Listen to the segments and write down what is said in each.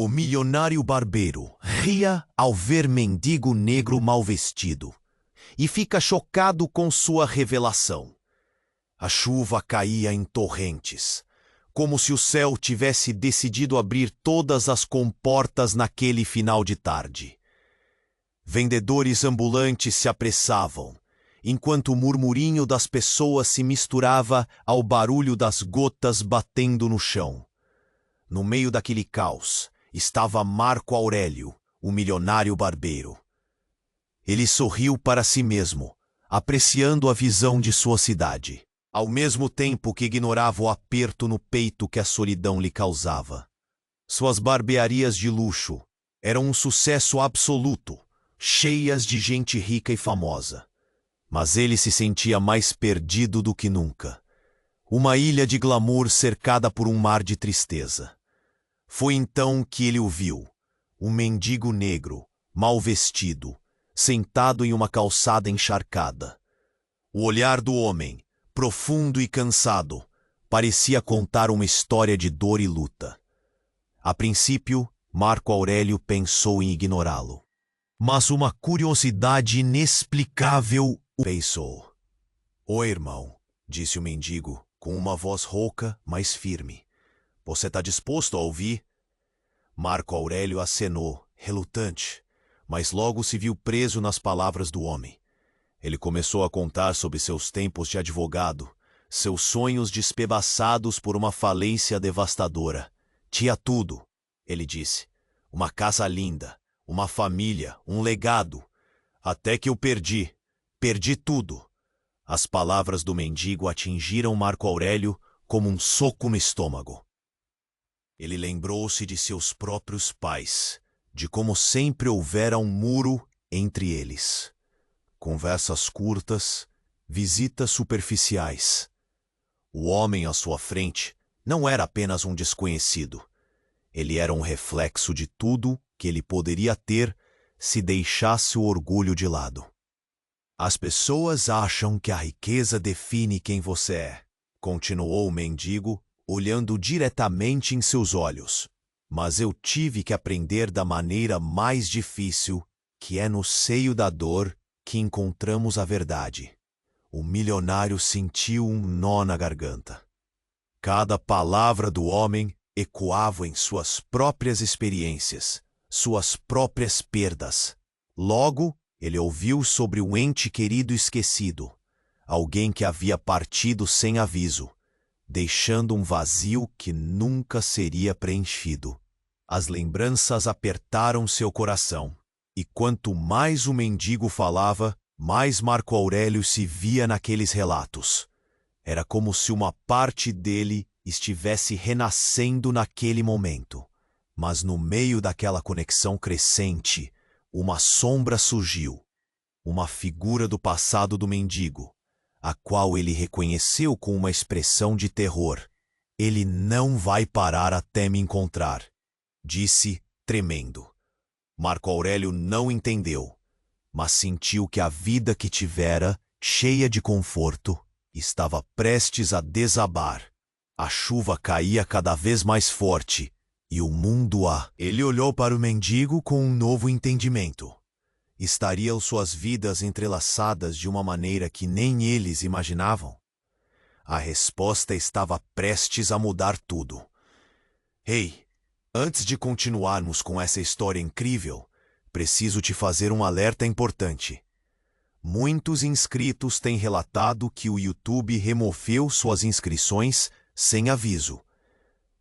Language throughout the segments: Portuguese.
O milionário barbeiro ria ao ver mendigo negro mal vestido e fica chocado com sua revelação. A chuva caía em torrentes, como se o céu tivesse decidido abrir todas as comportas naquele final de tarde. Vendedores ambulantes se apressavam, enquanto o murmurinho das pessoas se misturava ao barulho das gotas batendo no chão. No meio daquele caos estava Marco Aurélio, o milionário barbeiro. Ele sorriu para si mesmo, apreciando a visão de sua cidade, ao mesmo tempo que ignorava o aperto no peito que a solidão lhe causava. Suas barbearias de luxo eram um sucesso absoluto, cheias de gente rica e famosa. Mas ele se sentia mais perdido do que nunca. Uma ilha de glamour cercada por um mar de tristeza. Foi então que ele o viu, um mendigo negro, mal vestido, sentado em uma calçada encharcada. O olhar do homem, profundo e cansado, parecia contar uma história de dor e luta. A princípio, Marco Aurélio pensou em ignorá-lo. Mas uma curiosidade inexplicável o pensou. "Oi, irmão", disse o mendigo, com uma voz rouca, mas firme. "Você está disposto a ouvir?" Marco Aurélio acenou, relutante, mas logo se viu preso nas palavras do homem. Ele começou a contar sobre seus tempos de advogado, seus sonhos despedaçados por uma falência devastadora. Tinha tudo, ele disse. Uma casa linda, uma família, um legado. Até que eu perdi tudo. As palavras do mendigo atingiram Marco Aurélio como um soco no estômago. Ele lembrou-se de seus próprios pais, de como sempre houvera um muro entre eles. Conversas curtas, visitas superficiais. O homem à sua frente não era apenas um desconhecido. Ele era um reflexo de tudo que ele poderia ter se deixasse o orgulho de lado. "As pessoas acham que a riqueza define quem você é", continuou o mendigo, olhando diretamente em seus olhos. "Mas eu tive que aprender da maneira mais difícil, que é no seio da dor que encontramos a verdade." O milionário sentiu um nó na garganta. Cada palavra do homem ecoava em suas próprias experiências, suas próprias perdas. Logo, ele ouviu sobre um ente querido esquecido, alguém que havia partido sem aviso, deixando um vazio que nunca seria preenchido. As lembranças apertaram seu coração, e quanto mais o mendigo falava, mais Marco Aurélio se via naqueles relatos. Era como se uma parte dele estivesse renascendo naquele momento. Mas no meio daquela conexão crescente, uma sombra surgiu, uma figura do passado do mendigo, a qual ele reconheceu com uma expressão de terror. "Ele não vai parar até me encontrar", disse, tremendo. Marco Aurélio não entendeu, mas sentiu que a vida que tivera, cheia de conforto, estava prestes a desabar. A chuva caía cada vez mais forte, e o mundo Ele olhou para o mendigo com um novo entendimento. Estariam suas vidas entrelaçadas de uma maneira que nem eles imaginavam? A resposta estava prestes a mudar tudo. "Ei, antes de continuarmos com essa história incrível, preciso te fazer um alerta importante. Muitos inscritos têm relatado que o YouTube removeu suas inscrições sem aviso.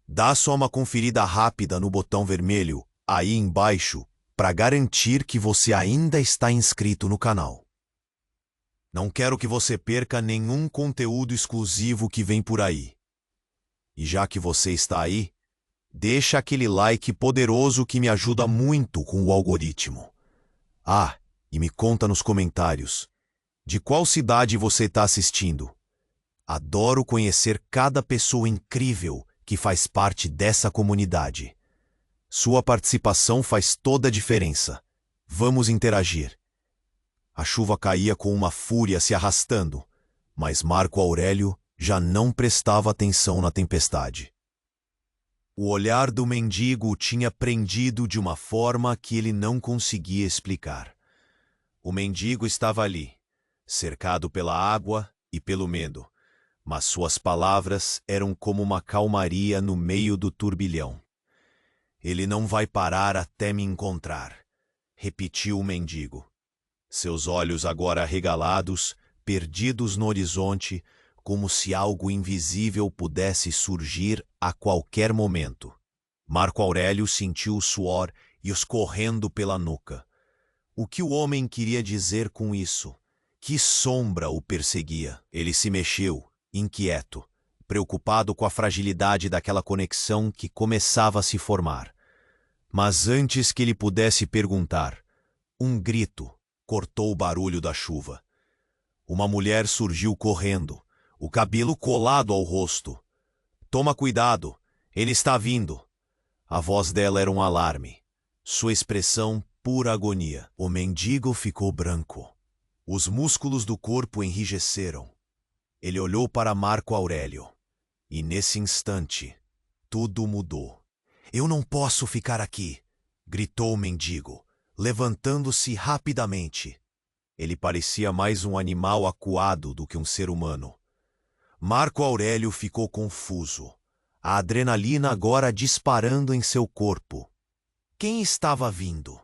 Dá só uma conferida rápida no botão vermelho, aí embaixo, para garantir que você ainda está inscrito no canal. Não quero que você perca nenhum conteúdo exclusivo que vem por aí. E já que você está aí, deixa aquele like poderoso que me ajuda muito com o algoritmo. E me conta nos comentários, de qual cidade você está assistindo? Adoro conhecer cada pessoa incrível que faz parte dessa comunidade. Sua participação faz toda a diferença. Vamos interagir. A chuva caía com uma fúria se arrastando, mas Marco Aurélio já não prestava atenção na tempestade. O olhar do mendigo o tinha prendido de uma forma que ele não conseguia explicar. O mendigo estava ali, cercado pela água e pelo medo, mas suas palavras eram como uma calmaria no meio do turbilhão. Ele não vai parar até me encontrar, repetiu o mendigo. Seus olhos agora arregalados, perdidos no horizonte, como se algo invisível pudesse surgir a qualquer momento. Marco Aurélio sentiu o suor escorrendo pela nuca. O que o homem queria dizer com isso? Que sombra o perseguia? Ele se mexeu, inquieto, preocupado com a fragilidade daquela conexão que começava a se formar. Mas antes que ele pudesse perguntar, um grito cortou o barulho da chuva. Uma mulher surgiu correndo, o cabelo colado ao rosto. Toma cuidado, ele está vindo. A voz dela era um alarme, sua expressão pura agonia. O mendigo ficou branco. Os músculos do corpo enrijeceram. Ele olhou para Marco Aurélio. E nesse instante, tudo mudou. Eu não posso ficar aqui, gritou o mendigo, levantando-se rapidamente. Ele parecia mais um animal acuado do que um ser humano. Marco Aurélio ficou confuso, a adrenalina agora disparando em seu corpo. Quem estava vindo?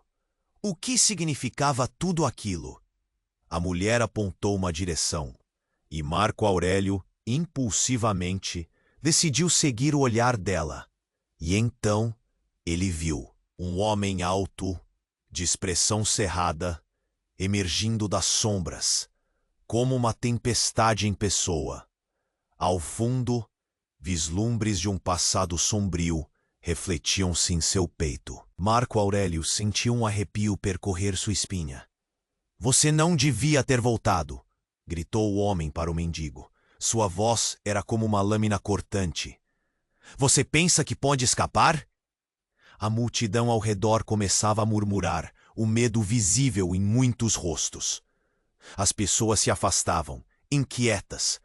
O que significava tudo aquilo? A mulher apontou uma direção, e Marco Aurélio, impulsivamente, decidiu seguir o olhar dela. E então ele viu um homem alto, de expressão cerrada, emergindo das sombras, como uma tempestade em pessoa. Ao fundo, vislumbres de um passado sombrio refletiam-se em seu peito. Marco Aurélio sentiu um arrepio percorrer sua espinha. Você não devia ter voltado, gritou o homem para o mendigo. Sua voz era como uma lâmina cortante. Você pensa que pode escapar? A multidão ao redor começava a murmurar, o medo visível em muitos rostos. As pessoas se afastavam, inquietas,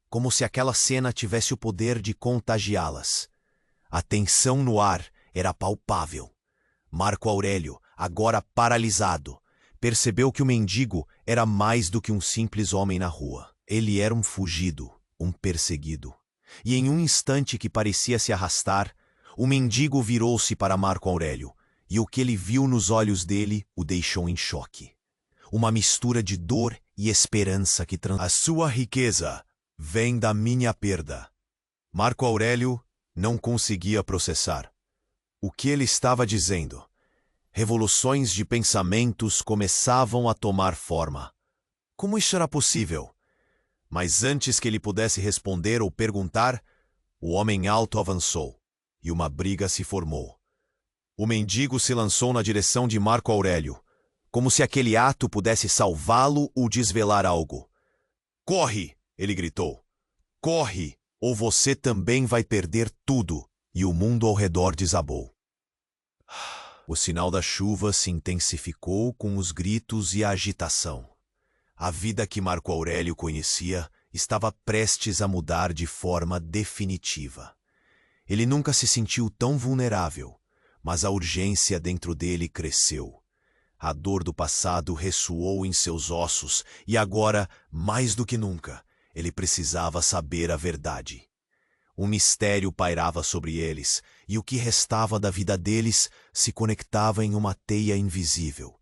como se aquela cena tivesse o poder de contagiá-las. A tensão no ar era palpável. Marco Aurélio, agora paralisado, percebeu que o mendigo era mais do que um simples homem na rua. Ele era um fugido, um perseguido. E em um instante que parecia se arrastar, o mendigo virou-se para Marco Aurélio, e o que ele viu nos olhos dele o deixou em choque. Uma mistura de dor e esperança que A sua riqueza vem da minha perda. Marco Aurélio não conseguia processar. O que ele estava dizendo? Revoluções de pensamentos começavam a tomar forma. Como isso era possível? Mas antes que ele pudesse responder ou perguntar, o homem alto avançou, e uma briga se formou. O mendigo se lançou na direção de Marco Aurélio, como se aquele ato pudesse salvá-lo ou desvelar algo. Corre! Ele gritou. Corre, ou você também vai perder tudo! E o mundo ao redor desabou. O sinal da chuva se intensificou com os gritos e a agitação. A vida que Marco Aurélio conhecia estava prestes a mudar de forma definitiva. Ele nunca se sentiu tão vulnerável, mas a urgência dentro dele cresceu. A dor do passado ressoou em seus ossos e agora, mais do que nunca, ele precisava saber a verdade. Um mistério pairava sobre eles, e o que restava da vida deles se conectava em uma teia invisível,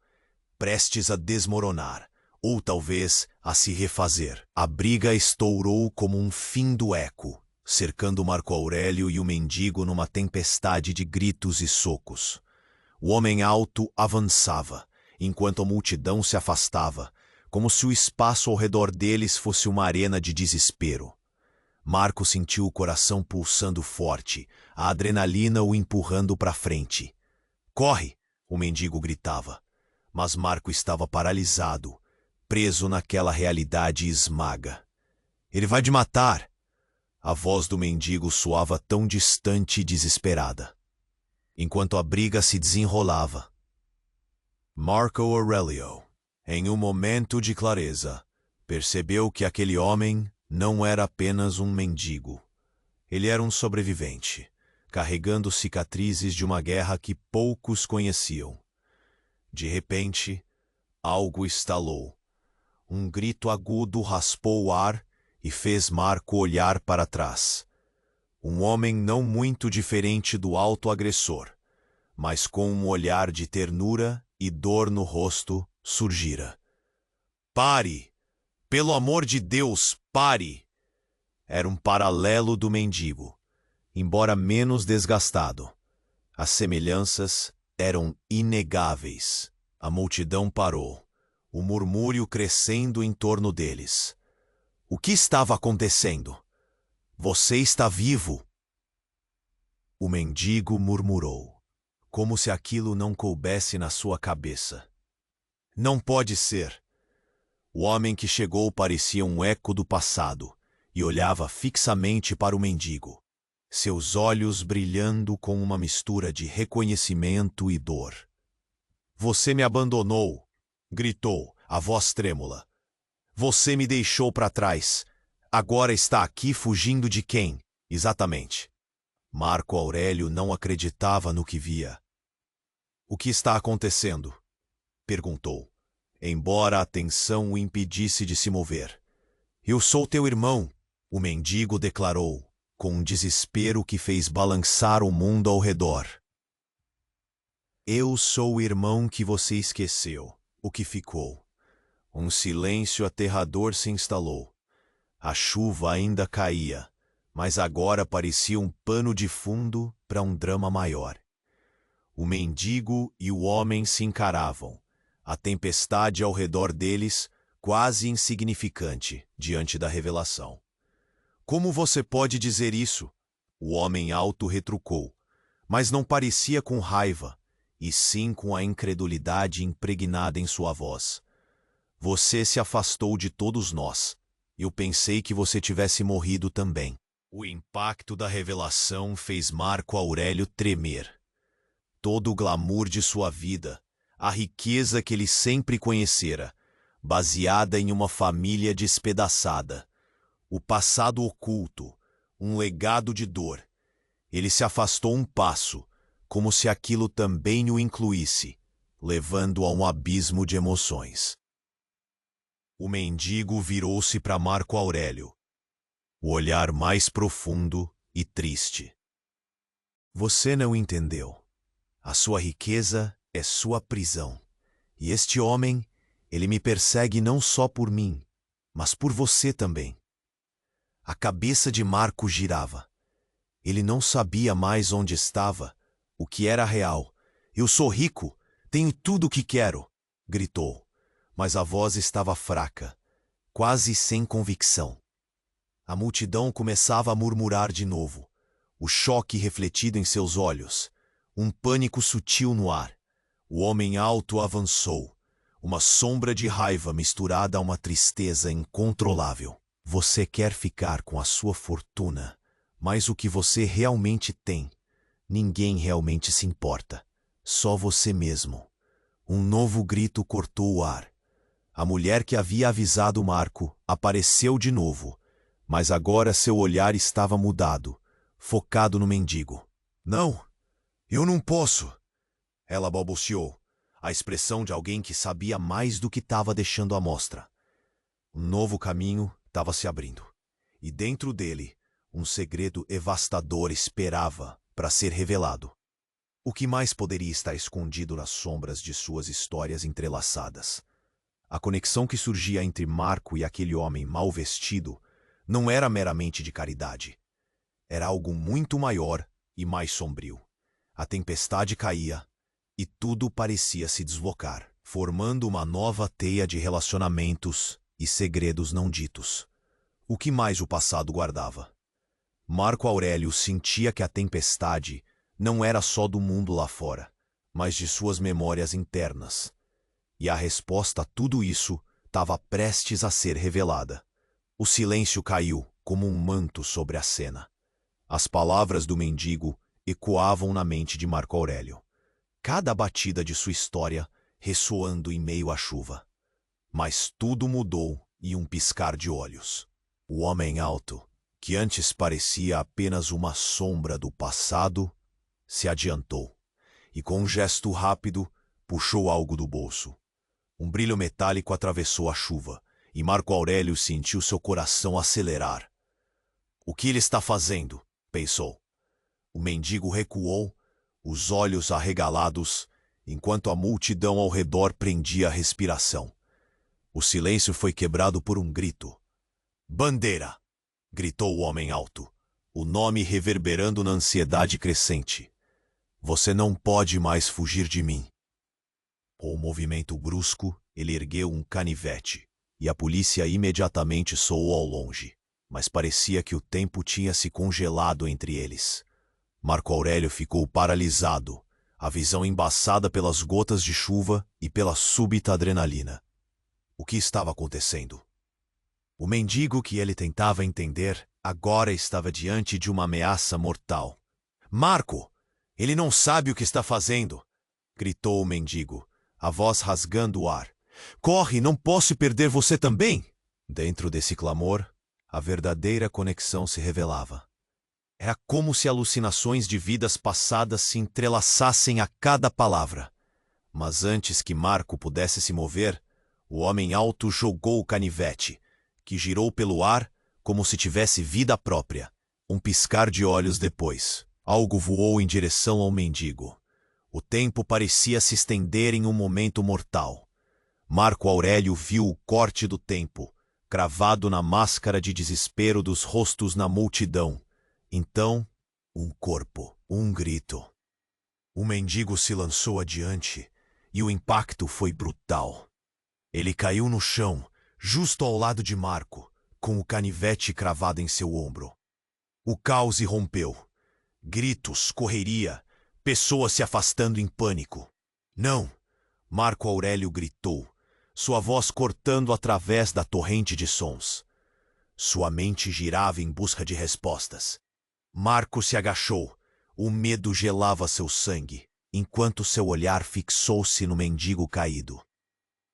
prestes a desmoronar, ou talvez a se refazer. A briga estourou como um fim do eco, cercando Marco Aurélio e o mendigo numa tempestade de gritos e socos. O homem alto avançava, enquanto a multidão se afastava, como se o espaço ao redor deles fosse uma arena de desespero. Marco sentiu o coração pulsando forte, a adrenalina o empurrando para frente. Corre! O mendigo gritava. Mas Marco estava paralisado, preso naquela realidade esmaga. Ele vai te matar! A voz do mendigo soava tão distante e desesperada. Enquanto a briga se desenrolava, Marco Aurélio, em um momento de clareza, percebeu que aquele homem não era apenas um mendigo. Ele era um sobrevivente, carregando cicatrizes de uma guerra que poucos conheciam. De repente, algo estalou. Um grito agudo raspou o ar e fez Marco olhar para trás. Um homem não muito diferente do autoagressor, mas com um olhar de ternura e dor no rosto, surgira. Pare! Pelo amor de Deus, pare! Era um paralelo do mendigo, embora menos desgastado. As semelhanças eram inegáveis. A multidão parou, o murmúrio crescendo em torno deles. O que estava acontecendo? Você está vivo! O mendigo murmurou, como se aquilo não coubesse na sua cabeça. Não pode ser! O homem que chegou parecia um eco do passado e olhava fixamente para o mendigo, seus olhos brilhando com uma mistura de reconhecimento e dor. Você me abandonou! Gritou, a voz trêmula. Você me deixou para trás. Agora está aqui fugindo de quem, exatamente? Marco Aurélio não acreditava no que via. O que está acontecendo? Perguntou, embora a tensão o impedisse de se mover. Eu sou teu irmão, o mendigo declarou, com um desespero que fez balançar o mundo ao redor. Eu sou o irmão que você esqueceu, o que ficou. Um silêncio aterrador se instalou. A chuva ainda caía, mas agora parecia um pano de fundo para um drama maior. O mendigo e o homem se encaravam, a tempestade ao redor deles quase insignificante diante da revelação. Como você pode dizer isso? O homem alto retrucou, mas não parecia com raiva, e sim com a incredulidade impregnada em sua voz. Você se afastou de todos nós. Eu pensei que você tivesse morrido também. O impacto da revelação fez Marco Aurélio tremer. Todo o glamour de sua vida, a riqueza que ele sempre conhecera, baseada em uma família despedaçada, o passado oculto, um legado de dor. Ele se afastou um passo, como se aquilo também o incluísse, levando-o a um abismo de emoções. O mendigo virou-se para Marco Aurélio, o olhar mais profundo e triste. Você não entendeu. A sua riqueza é sua prisão. E este homem, ele me persegue não só por mim, mas por você também. A cabeça de Marco girava. Ele não sabia mais onde estava, o que era real. Eu sou rico, tenho tudo o que quero, gritou, mas a voz estava fraca, quase sem convicção. A multidão começava a murmurar de novo, o choque refletido em seus olhos, um pânico sutil no ar. O homem alto avançou, uma sombra de raiva misturada a uma tristeza incontrolável. Você quer ficar com a sua fortuna, mas o que você realmente tem, ninguém realmente se importa, só você mesmo. Um novo grito cortou o ar. A mulher que havia avisado Marco apareceu de novo, mas agora seu olhar estava mudado, focado no mendigo. Não, eu não posso, ela balbuciou, a expressão de alguém que sabia mais do que estava deixando à mostra. Um novo caminho estava se abrindo, e dentro dele, um segredo devastador esperava para ser revelado. O que mais poderia estar escondido nas sombras de suas histórias entrelaçadas? A conexão que surgia entre Marco e aquele homem mal vestido não era meramente de caridade. Era algo muito maior e mais sombrio. A tempestade caía e tudo parecia se deslocar, formando uma nova teia de relacionamentos e segredos não ditos. O que mais o passado guardava? Marco Aurélio sentia que a tempestade não era só do mundo lá fora, mas de suas memórias internas. E a resposta a tudo isso estava prestes a ser revelada. O silêncio caiu como um manto sobre a cena. As palavras do mendigo ecoavam na mente de Marco Aurélio, cada batida de sua história ressoando em meio à chuva. Mas tudo mudou em um piscar de olhos. O homem alto, que antes parecia apenas uma sombra do passado, se adiantou e, com um gesto rápido, puxou algo do bolso. Um brilho metálico atravessou a chuva e Marco Aurélio sentiu seu coração acelerar. O que ele está fazendo? Pensou. O mendigo recuou, os olhos arregalados, enquanto a multidão ao redor prendia a respiração. O silêncio foi quebrado por um grito. Bandeira! Gritou o homem alto, o nome reverberando na ansiedade crescente. Você não pode mais fugir de mim. Com um movimento brusco, ele ergueu um canivete, e a polícia imediatamente soou ao longe, mas parecia que o tempo tinha se congelado entre eles. Marco Aurélio ficou paralisado, a visão embaçada pelas gotas de chuva e pela súbita adrenalina. O que estava acontecendo? O mendigo que ele tentava entender agora estava diante de uma ameaça mortal. Marco! Ele não sabe o que está fazendo! Gritou o mendigo, a voz rasgando o ar. Corre, não posso perder você também! Dentro desse clamor, a verdadeira conexão se revelava. Era como se alucinações de vidas passadas se entrelaçassem a cada palavra. Mas antes que Marco pudesse se mover, o homem alto jogou o canivete, que girou pelo ar como se tivesse vida própria. Um piscar de olhos depois, algo voou em direção ao mendigo. O tempo parecia se estender em um momento mortal. Marco Aurélio viu o corte do tempo, cravado na máscara de desespero dos rostos na multidão. Então, um corpo, um grito. O mendigo se lançou adiante, e o impacto foi brutal. Ele caiu no chão, justo ao lado de Marco, com o canivete cravado em seu ombro. O caos irrompeu. Gritos, correria, pessoas se afastando em pânico. Não! Marco Aurélio gritou, sua voz cortando através da torrente de sons. Sua mente girava em busca de respostas. Marco se agachou. O medo gelava seu sangue, enquanto seu olhar fixou-se no mendigo caído.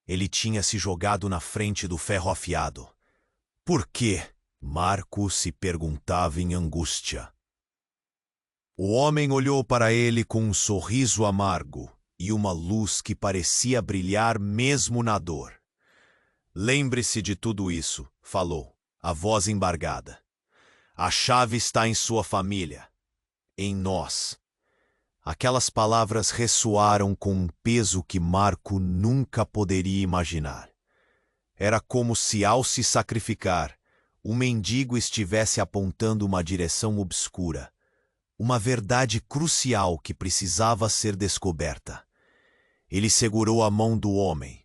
Ele tinha se jogado na frente do ferro afiado. Por quê? Marco se perguntava em angústia. O homem olhou para ele com um sorriso amargo e uma luz que parecia brilhar mesmo na dor. Lembre-se de tudo isso, falou, a voz embargada. A chave está em sua família, em nós. Aquelas palavras ressoaram com um peso que Marco nunca poderia imaginar. Era como se, ao se sacrificar, o mendigo estivesse apontando uma direção obscura, uma verdade crucial que precisava ser descoberta. Ele segurou a mão do homem,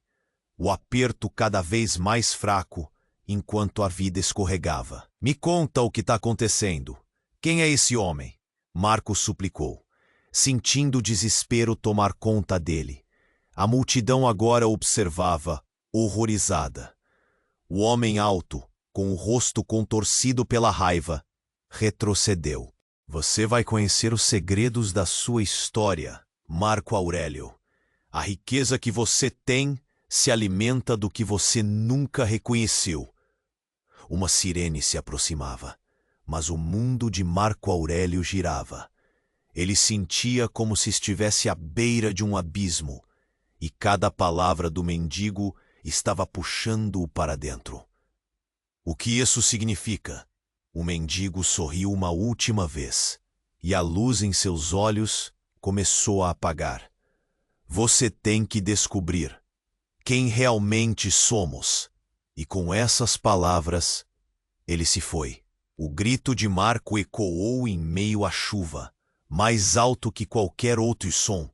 o aperto cada vez mais fraco, enquanto a vida escorregava. Me conta o que está acontecendo. Quem é esse homem? Marco suplicou, sentindo o desespero tomar conta dele. A multidão agora observava, horrorizada. O homem alto, com o rosto contorcido pela raiva, retrocedeu. Você vai conhecer os segredos da sua história, Marco Aurélio. A riqueza que você tem se alimenta do que você nunca reconheceu. Uma sirene se aproximava, mas o mundo de Marco Aurélio girava. Ele sentia como se estivesse à beira de um abismo, e cada palavra do mendigo estava puxando-o para dentro. O que isso significa? O mendigo sorriu uma última vez, e a luz em seus olhos começou a apagar. Você tem que descobrir quem realmente somos. E com essas palavras, ele se foi. O grito de Marco ecoou em meio à chuva, mais alto que qualquer outro som.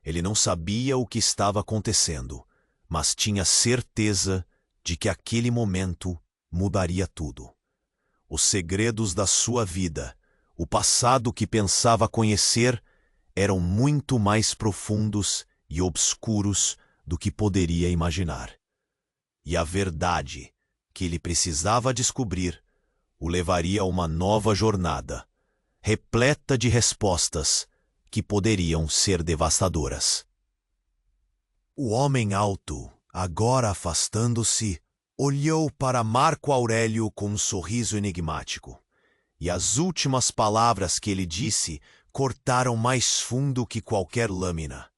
Ele não sabia o que estava acontecendo, mas tinha certeza de que aquele momento mudaria tudo. Os segredos da sua vida, o passado que pensava conhecer, eram muito mais profundos e obscuros do que poderia imaginar. E a verdade que ele precisava descobrir o levaria a uma nova jornada, repleta de respostas que poderiam ser devastadoras. O homem alto, agora afastando-se, olhou para Marco Aurélio com um sorriso enigmático. E as últimas palavras que ele disse cortaram mais fundo que qualquer lâmina.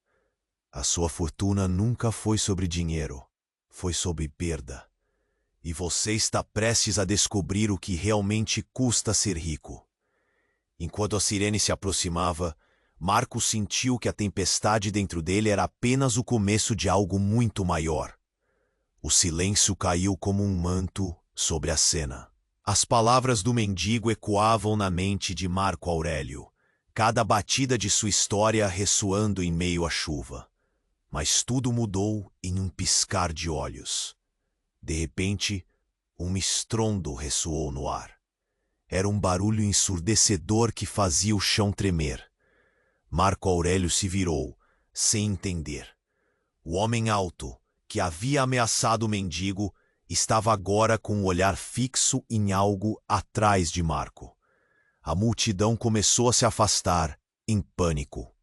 A sua fortuna nunca foi sobre dinheiro, foi sobre perda. E você está prestes a descobrir o que realmente custa ser rico. Enquanto a sirene se aproximava, Marco sentiu que a tempestade dentro dele era apenas o começo de algo muito maior. O silêncio caiu como um manto sobre a cena. As palavras do mendigo ecoavam na mente de Marco Aurélio, cada batida de sua história ressoando em meio à chuva. Mas tudo mudou em um piscar de olhos. De repente, um estrondo ressoou no ar. Era um barulho ensurdecedor que fazia o chão tremer. Marco Aurélio se virou, sem entender. O homem alto, que havia ameaçado o mendigo, estava agora com o olhar fixo em algo atrás de Marco. A multidão começou a se afastar, em pânico.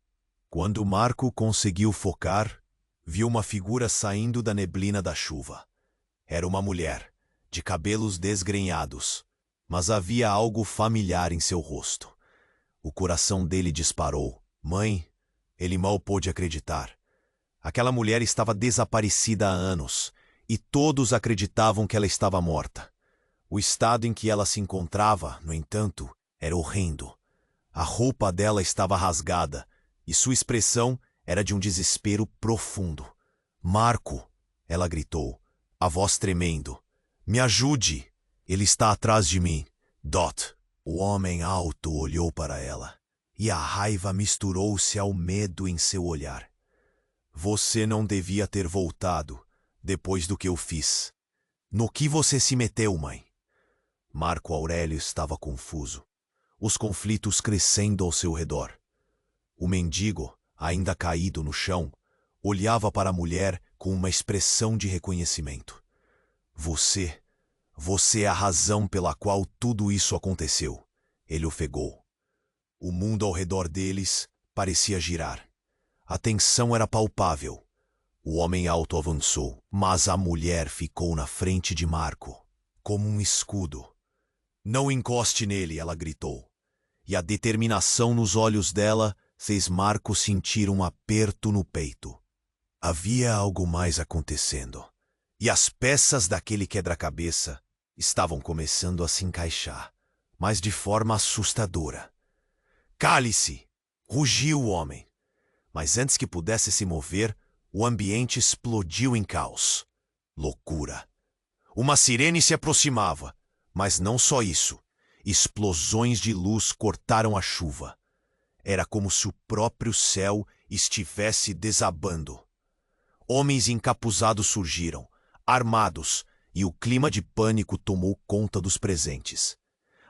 Quando Marco conseguiu focar, viu uma figura saindo da neblina da chuva. Era uma mulher, de cabelos desgrenhados, mas havia algo familiar em seu rosto. O coração dele disparou. Mãe, ele mal pôde acreditar. Aquela mulher estava desaparecida há anos, e todos acreditavam que ela estava morta. O estado em que ela se encontrava, no entanto, era horrendo. A roupa dela estava rasgada, e sua expressão era de um desespero profundo. Marco, ela gritou, a voz tremendo. Me ajude! Ele está atrás de mim. Dot. O homem alto olhou para ela, e a raiva misturou-se ao medo em seu olhar. Você não devia ter voltado, depois do que eu fiz. No que você se meteu, mãe? Marco Aurélio estava confuso, os conflitos crescendo ao seu redor. O mendigo, ainda caído no chão, olhava para a mulher com uma expressão de reconhecimento. Você é a razão pela qual tudo isso aconteceu, ele ofegou. O mundo ao redor deles parecia girar. A tensão era palpável. O homem alto avançou, mas a mulher ficou na frente de Marco, como um escudo. Não encoste nele, ela gritou. E a determinação nos olhos dela fez Marco sentir um aperto no peito. Havia algo mais acontecendo, e as peças daquele quebra-cabeça estavam começando a se encaixar, mas de forma assustadora. Cale-se! Rugiu o homem. Mas antes que pudesse se mover, o ambiente explodiu em caos. Loucura. Uma sirene se aproximava, mas não só isso. Explosões de luz cortaram a chuva. Era como se o próprio céu estivesse desabando. Homens encapuzados surgiram, armados, e o clima de pânico tomou conta dos presentes.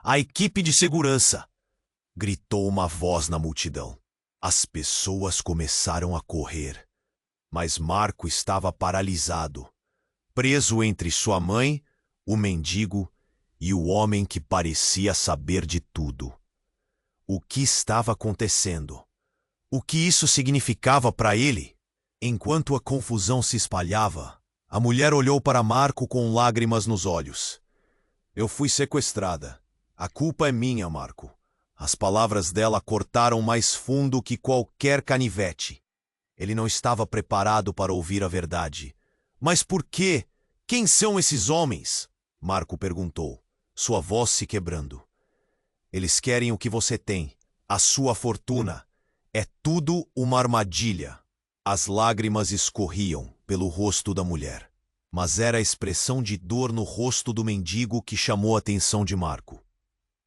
A equipe de segurança! Gritou uma voz na multidão. As pessoas começaram a correr, mas Marco estava paralisado, preso entre sua mãe, o mendigo e o homem que parecia saber de tudo. O que estava acontecendo? O que isso significava para ele? Enquanto a confusão se espalhava, a mulher olhou para Marco com lágrimas nos olhos. Eu fui sequestrada. A culpa é minha, Marco. As palavras dela cortaram mais fundo que qualquer canivete. Ele não estava preparado para ouvir a verdade. Mas por quê? Quem são esses homens? Marco perguntou, sua voz se quebrando. Eles querem o que você tem, a sua fortuna. É tudo uma armadilha. As lágrimas escorriam pelo rosto da mulher, mas era a expressão de dor no rosto do mendigo que chamou a atenção de Marco.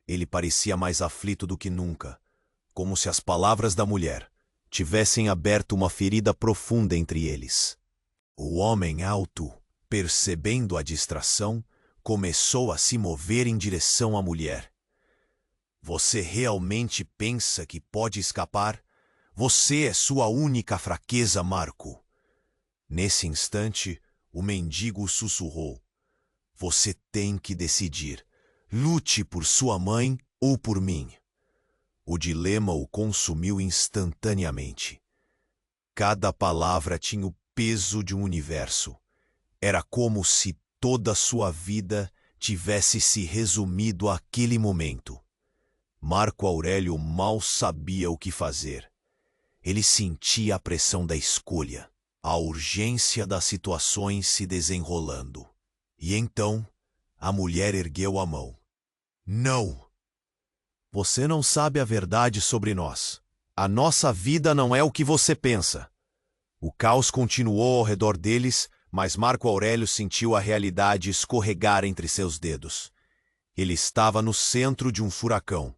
Ele parecia mais aflito do que nunca, como se as palavras da mulher tivessem aberto uma ferida profunda entre eles. O homem alto, percebendo a distração, começou a se mover em direção à mulher. Você realmente pensa que pode escapar? Você é sua única fraqueza, Marco. Nesse instante, o mendigo sussurrou. Você tem que decidir. Lute por sua mãe ou por mim. O dilema o consumiu instantaneamente. Cada palavra tinha o peso de um universo. Era como se toda sua vida tivesse se resumido àquele momento. Marco Aurélio mal sabia o que fazer. Ele sentia a pressão da escolha, a urgência das situações se desenrolando. E então, a mulher ergueu a mão. Não! Você não sabe a verdade sobre nós. A nossa vida não é o que você pensa. O caos continuou ao redor deles, mas Marco Aurélio sentiu a realidade escorregar entre seus dedos. Ele estava no centro de um furacão.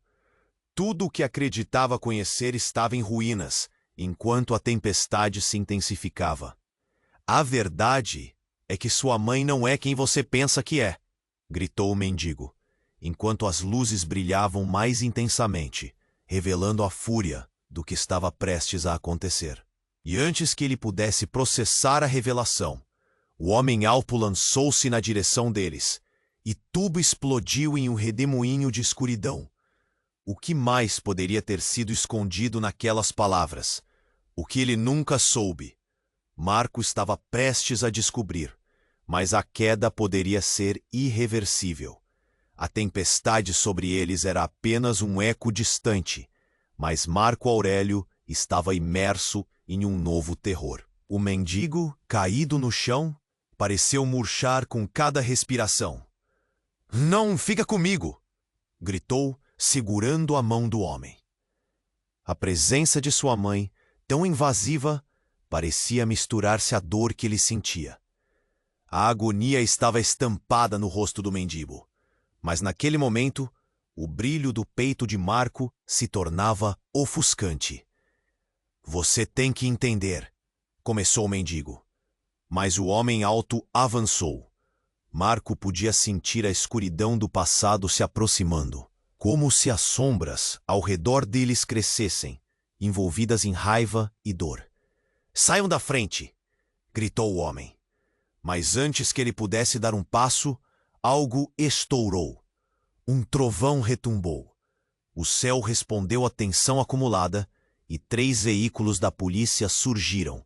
Tudo o que acreditava conhecer estava em ruínas, enquanto a tempestade se intensificava. A verdade é que sua mãe não é quem você pensa que é, gritou o mendigo, enquanto as luzes brilhavam mais intensamente, revelando a fúria do que estava prestes a acontecer. E antes que ele pudesse processar a revelação, o homem alto lançou-se na direção deles, e tudo explodiu em um redemoinho de escuridão. O que mais poderia ter sido escondido naquelas palavras? O que ele nunca soube? Marco estava prestes a descobrir, mas a queda poderia ser irreversível. A tempestade sobre eles era apenas um eco distante, mas Marco Aurélio estava imerso em um novo terror. O mendigo, caído no chão, pareceu murchar com cada respiração. "Não fica comigo!" gritou, segurando a mão do homem. A presença de sua mãe, tão invasiva, parecia misturar-se à dor que ele sentia. A agonia estava estampada no rosto do mendigo, mas naquele momento, o brilho do peito de Marco se tornava ofuscante. "Você tem que entender", começou o mendigo. Mas o homem alto avançou. Marco podia sentir a escuridão do passado se aproximando, como se as sombras ao redor deles crescessem, envolvidas em raiva e dor. "Saiam da frente!" gritou o homem. Mas antes que ele pudesse dar um passo, algo estourou. Um trovão retumbou. O céu respondeu à tensão acumulada e 3 veículos da polícia surgiram,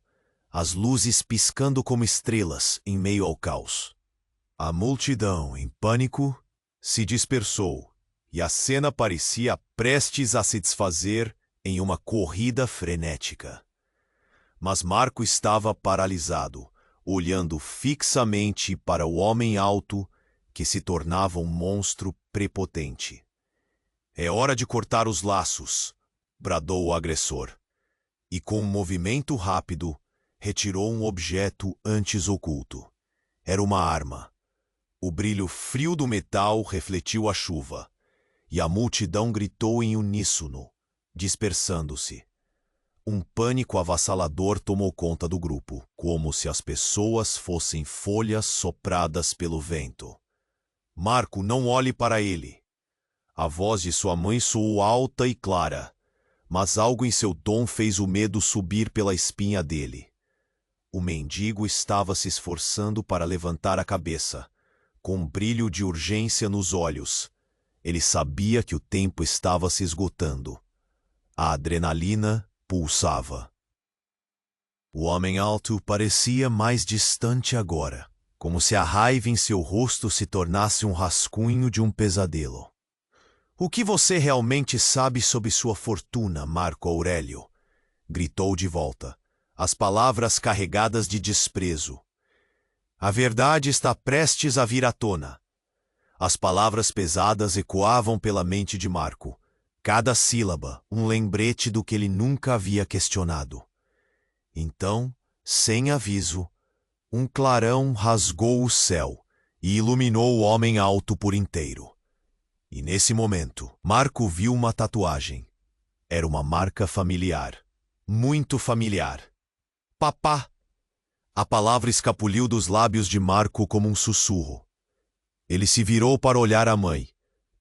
as luzes piscando como estrelas em meio ao caos. A multidão, em pânico, se dispersou e a cena parecia prestes a se desfazer em uma corrida frenética. Mas Marco estava paralisado, olhando fixamente para o homem alto que se tornava um monstro prepotente. "É hora de cortar os laços", bradou o agressor. E com um movimento rápido, retirou um objeto antes oculto. Era uma arma. O brilho frio do metal refletiu a chuva, e a multidão gritou em uníssono, dispersando-se. Um pânico avassalador tomou conta do grupo, como se as pessoas fossem folhas sopradas pelo vento. "Marco, não olhe para ele." A voz de sua mãe soou alta e clara, mas algo em seu tom fez o medo subir pela espinha dele. O mendigo estava se esforçando para levantar a cabeça, com um brilho de urgência nos olhos. Ele sabia que o tempo estava se esgotando. A adrenalina pulsava. O homem alto parecia mais distante agora, como se a raiva em seu rosto se tornasse um rascunho de um pesadelo. "O que você realmente sabe sobre sua fortuna, Marco Aurélio?" gritou de volta, as palavras carregadas de desprezo. "A verdade está prestes a vir à tona." As palavras pesadas ecoavam pela mente de Marco, cada sílaba um lembrete do que ele nunca havia questionado. Então, sem aviso, um clarão rasgou o céu e iluminou o homem alto por inteiro. E nesse momento, Marco viu uma tatuagem. Era uma marca familiar, muito familiar. "Papá!" A palavra escapuliu dos lábios de Marco como um sussurro. Ele se virou para olhar a mãe,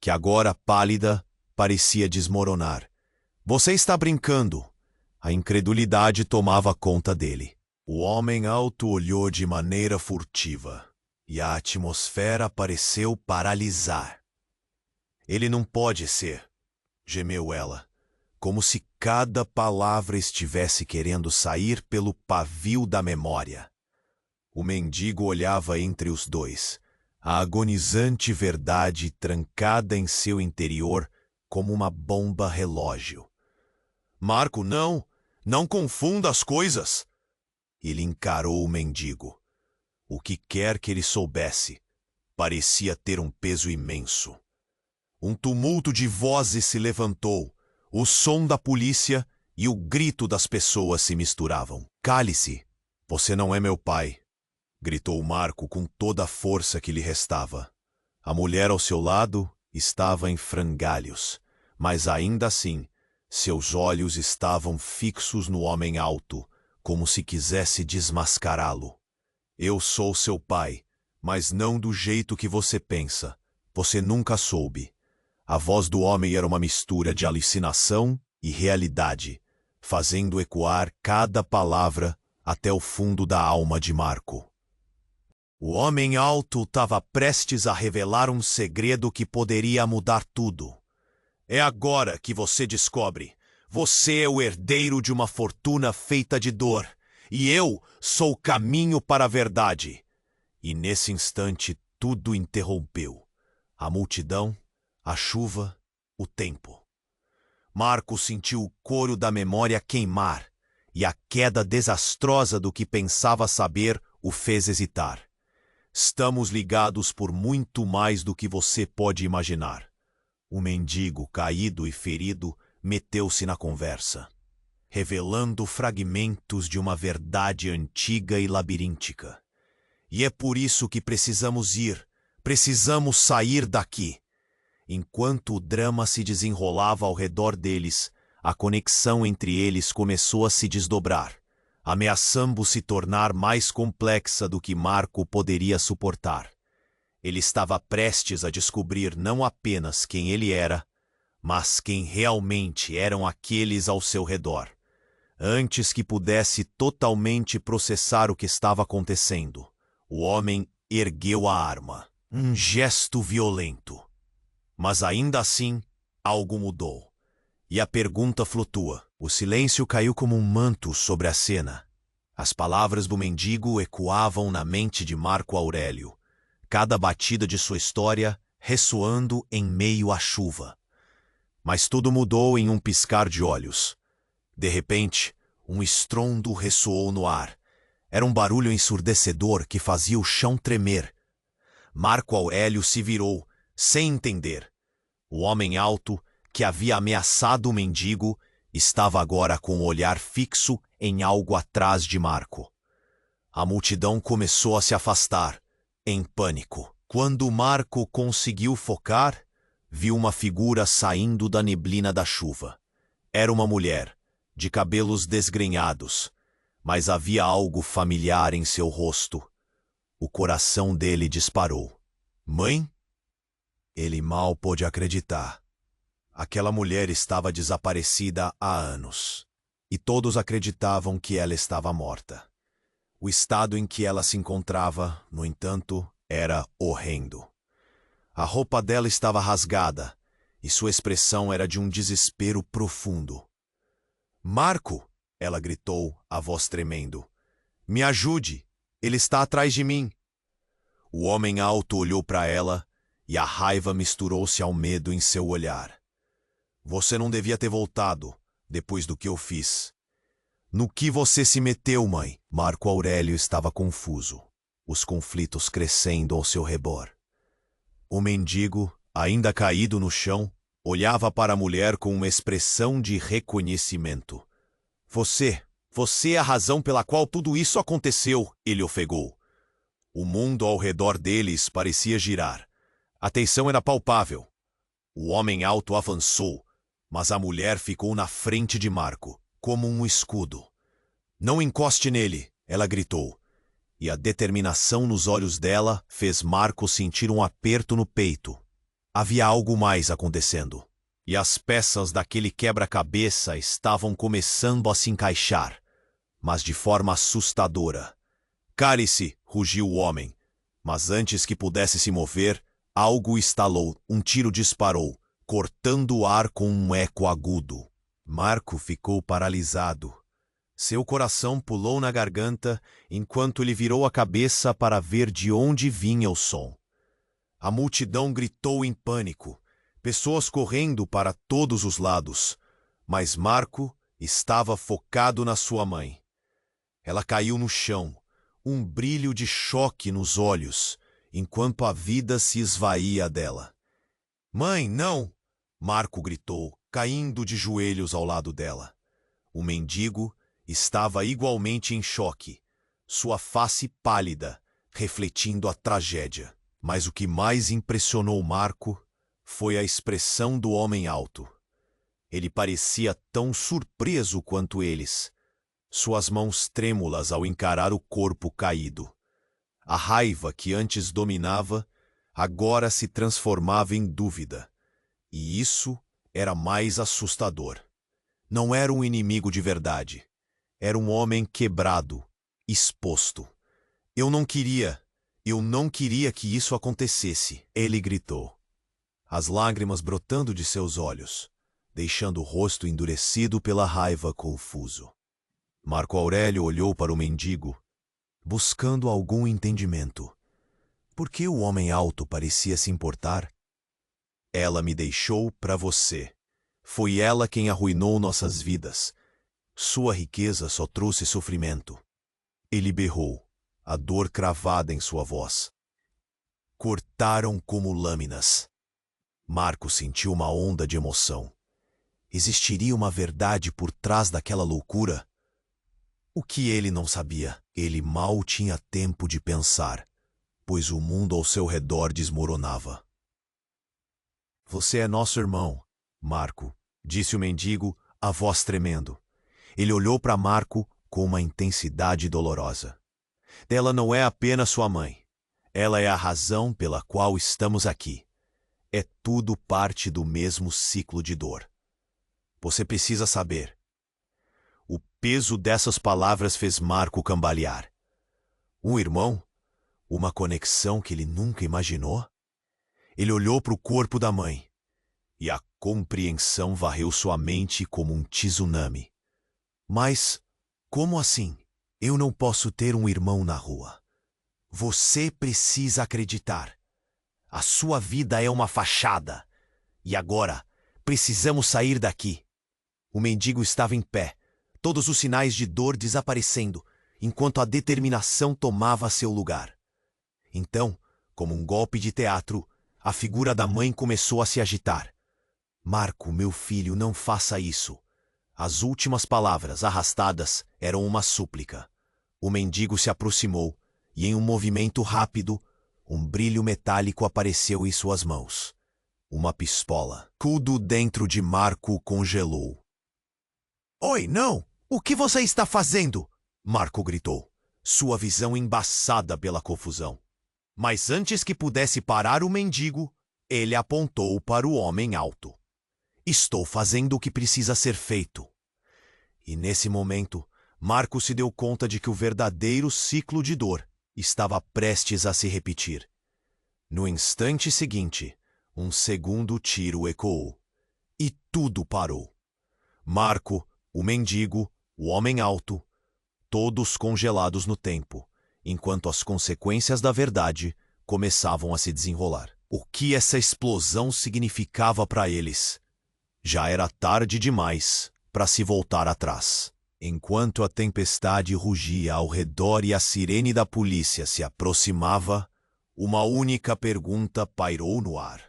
que agora, pálida, parecia desmoronar. "Você está brincando!" A incredulidade tomava conta dele. O homem alto olhou de maneira furtiva, e a atmosfera pareceu paralisar. "Ele não pode ser", gemeu ela, como se cada palavra estivesse querendo sair pelo pavio da memória. O mendigo olhava entre os dois, a agonizante verdade trancada em seu interior como uma bomba relógio. Marco, não confunda as coisas. Ele encarou o mendigo. O que quer que ele soubesse parecia ter um peso imenso. Um tumulto de vozes se levantou, o som da polícia e o grito das pessoas se misturavam. Cale-se, você não é meu pai, gritou Marco com toda a força que lhe restava. A mulher ao seu lado estava em frangalhos, mas ainda assim, seus olhos estavam fixos no homem alto, como se quisesse desmascará-lo. Eu sou seu pai, mas não do jeito que você pensa. Você nunca soube. A voz do homem era uma mistura de alucinação e realidade, fazendo ecoar cada palavra até o fundo da alma de Marco. O homem alto estava prestes a revelar um segredo que poderia mudar tudo. É agora que você descobre. Você é o herdeiro de uma fortuna feita de dor, e eu sou o caminho para a verdade. E nesse instante tudo interrompeu. A multidão, a chuva, o tempo. Marco sentiu o couro da memória queimar, e a queda desastrosa do que pensava saber o fez hesitar. Estamos ligados por muito mais do que você pode imaginar. O mendigo, caído e ferido, meteu-se na conversa, revelando fragmentos de uma verdade antiga e labiríntica. E é por isso que precisamos sair daqui. Enquanto o drama se desenrolava ao redor deles, a conexão entre eles começou a se desdobrar, ameaçando se tornar mais complexa do que Marco poderia suportar. Ele estava prestes a descobrir não apenas quem ele era, mas quem realmente eram aqueles ao seu redor, antes que pudesse totalmente processar o que estava acontecendo. O homem ergueu a arma, um gesto violento. Mas ainda assim, algo mudou. E a pergunta flutua. O silêncio caiu como um manto sobre a cena. As palavras do mendigo ecoavam na mente de Marco Aurélio, cada batida de sua história ressoando em meio à chuva. Mas tudo mudou em um piscar de olhos. De repente, um estrondo ressoou no ar. Era um barulho ensurdecedor que fazia o chão tremer. Marco Aurélio se virou, sem entender. O homem alto, que havia ameaçado o mendigo, estava agora com o olhar fixo em algo atrás de Marco. A multidão começou a se afastar, em pânico. Quando Marco conseguiu focar, viu uma figura saindo da neblina da chuva. Era uma mulher, de cabelos desgrenhados, mas havia algo familiar em seu rosto. O coração dele disparou. Mãe? Ele mal pôde acreditar. Aquela mulher estava desaparecida há anos, e todos acreditavam que ela estava morta. O estado em que ela se encontrava, no entanto, era horrendo. A roupa dela estava rasgada, e sua expressão era de um desespero profundo. Marco! Ela gritou, a voz tremendo. Me ajude! Ele está atrás de mim! O homem alto olhou para ela, e a raiva misturou-se ao medo em seu olhar. Você não devia ter voltado, depois do que eu fiz. No que você se meteu, mãe? Marco Aurélio estava confuso, os conflitos crescendo ao seu redor. O mendigo, ainda caído no chão, olhava para a mulher com uma expressão de reconhecimento. Você é a razão pela qual tudo isso aconteceu, ele ofegou. O mundo ao redor deles parecia girar. A tensão era palpável. O homem alto avançou, mas a mulher ficou na frente de Marco, como um escudo. Não encoste nele, ela gritou. E a determinação nos olhos dela fez Marco sentir um aperto no peito. Havia algo mais acontecendo. E as peças daquele quebra-cabeça estavam começando a se encaixar, mas de forma assustadora. Cale-se, rugiu o homem. Mas antes que pudesse se mover, algo estalou, um tiro disparou, cortando o ar com um eco agudo. Marco ficou paralisado. Seu coração pulou na garganta enquanto ele virou a cabeça para ver de onde vinha o som. A multidão gritou em pânico. pessoas correndo para todos os lados, mas Marco estava focado na sua mãe. Ela caiu no chão, um brilho de choque nos olhos, enquanto a vida se esvaía dela. "Mãe, não!" Marco gritou, caindo de joelhos ao lado dela. O mendigo estava igualmente em choque, sua face pálida, refletindo a tragédia. Mas o que mais impressionou Marco foi a expressão do homem alto. Ele parecia tão surpreso quanto eles, suas mãos trêmulas ao encarar o corpo caído. A raiva que antes dominava, agora se transformava em dúvida. E isso era mais assustador. Não era um inimigo de verdade. Era um homem quebrado, exposto. Eu não queria que isso acontecesse, ele gritou, as lágrimas brotando de seus olhos, deixando o rosto endurecido pela raiva confuso. Marco Aurélio olhou para o mendigo, buscando algum entendimento. Por que o homem alto parecia se importar? "Ela me deixou para você. Foi ela quem arruinou nossas vidas. Sua riqueza só trouxe sofrimento." Ele berrou, a dor cravada em sua voz. Cortaram como lâminas. Marco sentiu uma onda de emoção. Existiria uma verdade por trás daquela loucura? O que ele não sabia? Ele mal tinha tempo de pensar, pois o mundo ao seu redor desmoronava. "Você é nosso irmão, Marco", disse o mendigo, a voz tremendo. Ele olhou para Marco com uma intensidade dolorosa. "Ela não é apenas sua mãe. Ela é a razão pela qual estamos aqui. É tudo parte do mesmo ciclo de dor. Você precisa saber." O peso dessas palavras fez Marco cambalear. Um irmão? Uma conexão que ele nunca imaginou? Ele olhou para o corpo da mãe, e a compreensão varreu sua mente como um tsunami. "Mas, como assim? Eu não posso ter um irmão na rua." "Você precisa acreditar. A sua vida é uma fachada. E agora, precisamos sair daqui." O mendigo estava em pé, todos os sinais de dor desaparecendo, enquanto a determinação tomava seu lugar. Então, como um golpe de teatro, a figura da mãe começou a se agitar. "Marco, meu filho, não faça isso." As últimas palavras, arrastadas, eram uma súplica. O mendigo se aproximou, e em um movimento rápido, um brilho metálico apareceu em suas mãos. Uma pistola. Tudo dentro de Marco congelou. "Oi, não! O que você está fazendo?" Marco gritou, sua visão embaçada pela confusão. Mas antes que pudesse parar o mendigo, ele apontou para o homem alto. "Estou fazendo o que precisa ser feito." E nesse momento, Marco se deu conta de que o verdadeiro ciclo de dor estava prestes a se repetir. No instante seguinte, um segundo tiro ecoou. E tudo parou. Marco, o mendigo, o homem alto, todos congelados no tempo, enquanto as consequências da verdade começavam a se desenrolar. O que essa explosão significava para eles? Já era tarde demais para se voltar atrás. Enquanto a tempestade rugia ao redor e a sirene da polícia se aproximava, uma única pergunta pairou no ar.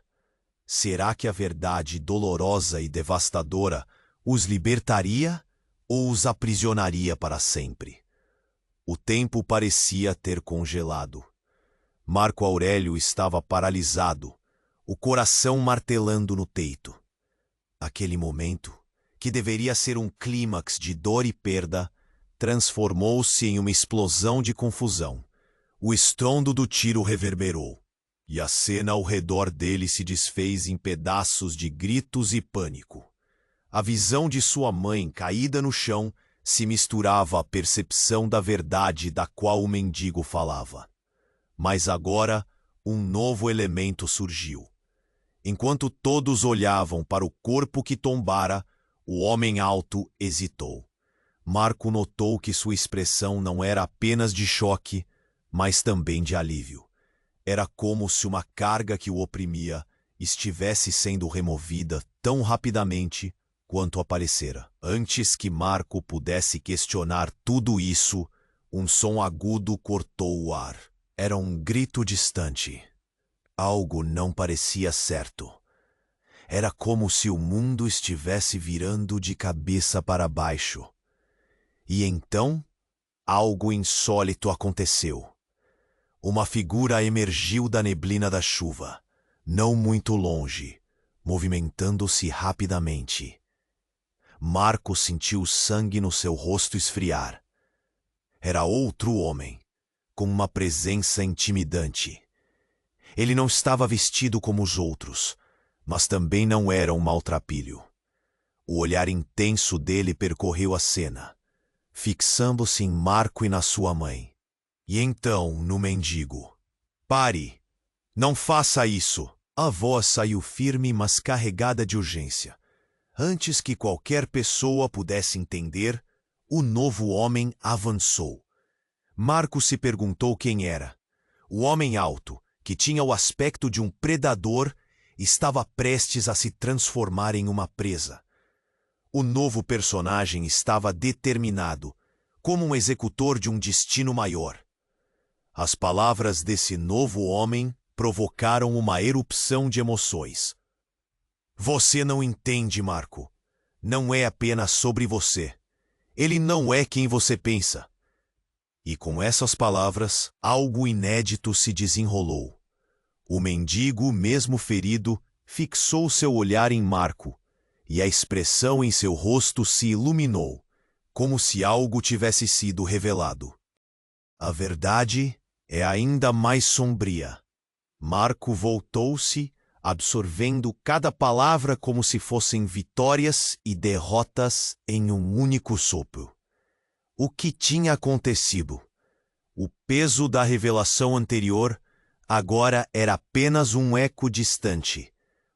Será que a verdade dolorosa e devastadora os libertaria ou os aprisionaria para sempre? O tempo parecia ter congelado. Marco Aurélio estava paralisado, o coração martelando no peito. Aquele momento, que deveria ser um clímax de dor e perda, transformou-se em uma explosão de confusão. O estrondo do tiro reverberou, e a cena ao redor dele se desfez em pedaços de gritos e pânico. A visão de sua mãe caída no chão se misturava à percepção da verdade da qual o mendigo falava. Mas agora, um novo elemento surgiu. Enquanto todos olhavam para o corpo que tombara, o homem alto hesitou. Marco notou que sua expressão não era apenas de choque, mas também de alívio. Era como se uma carga que o oprimia estivesse sendo removida tão rapidamente quanto aparecera. Antes que Marco pudesse questionar tudo isso, um som agudo cortou o ar. Era um grito distante. Algo não parecia certo. Era como se o mundo estivesse virando de cabeça para baixo. E então, algo insólito aconteceu. Uma figura emergiu da neblina da chuva, não muito longe, movimentando-se rapidamente. Marco sentiu o sangue no seu rosto esfriar. Era outro homem, com uma presença intimidante. Ele não estava vestido como os outros, mas também não era um maltrapilho. O olhar intenso dele percorreu a cena, fixando-se em Marco e na sua mãe. E então, no mendigo: "Pare! Não faça isso!" A voz saiu firme, mas carregada de urgência. Antes que qualquer pessoa pudesse entender, o novo homem avançou. Marco se perguntou quem era. O homem alto, que tinha o aspecto de um predador, estava prestes a se transformar em uma presa. O novo personagem estava determinado, como um executor de um destino maior. As palavras desse novo homem provocaram uma erupção de emoções. "Você não entende, Marco. Não é apenas sobre você. Ele não é quem você pensa." E com essas palavras, algo inédito se desenrolou. O mendigo, mesmo ferido, fixou seu olhar em Marco, e a expressão em seu rosto se iluminou, como se algo tivesse sido revelado. A verdade é ainda mais sombria. Marco voltou-se, absorvendo cada palavra como se fossem vitórias e derrotas em um único sopro. O que tinha acontecido? O peso da revelação anterior agora era apenas um eco distante.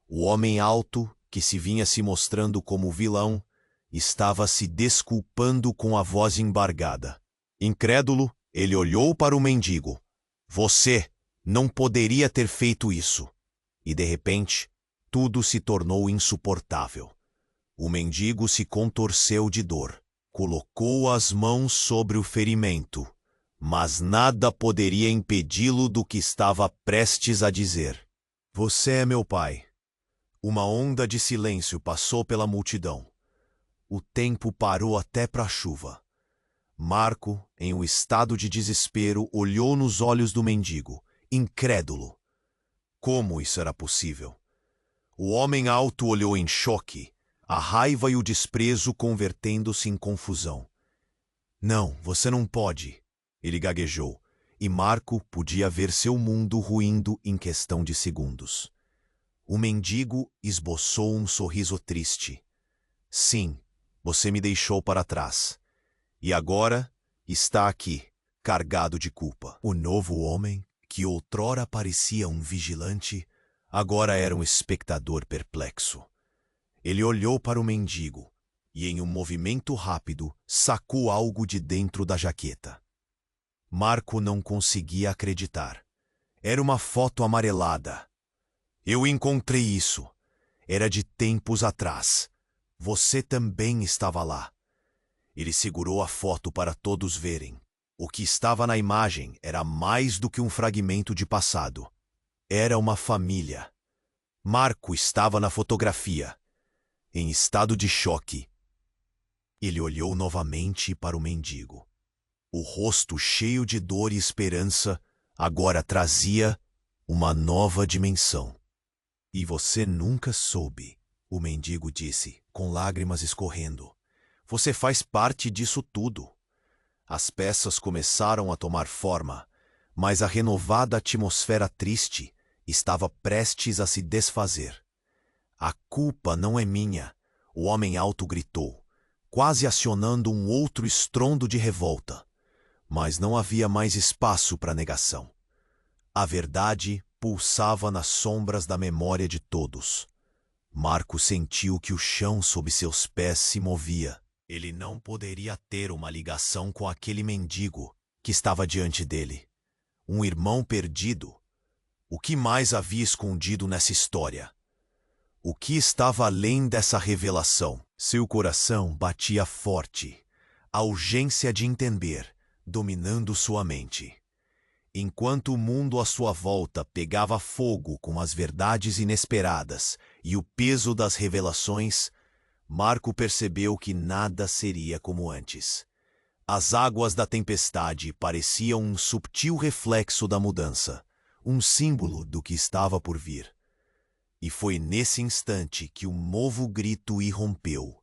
O homem alto, que se vinha se mostrando como vilão, estava se desculpando com a voz embargada. Incrédulo, ele olhou para o mendigo. "Você não poderia ter feito isso." E de repente, tudo se tornou insuportável. O mendigo se contorceu de dor. Colocou as mãos sobre o ferimento, mas nada poderia impedi-lo do que estava prestes a dizer. "Você é meu pai." Uma onda de silêncio passou pela multidão. O tempo parou até para a chuva. Marco, em um estado de desespero, olhou nos olhos do mendigo, incrédulo. Como isso era possível? O homem alto olhou em choque, a raiva e o desprezo convertendo-se em confusão. "Não, você não pode," ele gaguejou, e Marco podia ver seu mundo ruindo em questão de segundos. O mendigo esboçou um sorriso triste. "Sim, você me deixou para trás. E agora está aqui, carregado de culpa." O novo homem, que outrora parecia um vigilante, agora era um espectador perplexo. Ele olhou para o mendigo e, em um movimento rápido, sacou algo de dentro da jaqueta. Marco não conseguia acreditar. Era uma foto amarelada. "Eu encontrei isso. Era de tempos atrás. Você também estava lá." Ele segurou a foto para todos verem. O que estava na imagem era mais do que um fragmento de passado. Era uma família. Marco estava na fotografia, em estado de choque. Ele olhou novamente para o mendigo. O rosto cheio de dor e esperança agora trazia uma nova dimensão. "E você nunca soube," o mendigo disse, com lágrimas escorrendo. "Você faz parte disso tudo." As peças começaram a tomar forma, mas a renovada atmosfera triste estava prestes a se desfazer. "A culpa não é minha," o homem alto gritou, quase acionando um outro estrondo de revolta. Mas não havia mais espaço para negação. A verdade pulsava nas sombras da memória de todos. Marco sentiu que o chão sob seus pés se movia. Ele não poderia ter uma ligação com aquele mendigo que estava diante dele. Um irmão perdido. O que mais havia escondido nessa história? O que estava além dessa revelação? Seu coração batia forte, a urgência de entender, dominando sua mente. Enquanto o mundo à sua volta pegava fogo com as verdades inesperadas e o peso das revelações, Marco percebeu que nada seria como antes. As águas da tempestade pareciam um subtil reflexo da mudança, um símbolo do que estava por vir. E foi nesse instante que um novo grito irrompeu.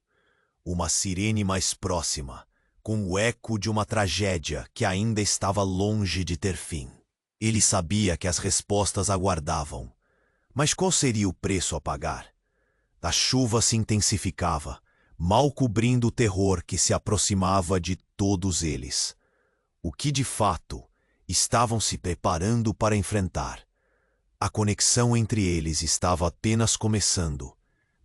Uma sirene mais próxima, com o eco de uma tragédia que ainda estava longe de ter fim. Ele sabia que as respostas aguardavam. Mas qual seria o preço a pagar? A chuva se intensificava, mal cobrindo o terror que se aproximava de todos eles. O que de fato estavam se preparando para enfrentar? A conexão entre eles estava apenas começando,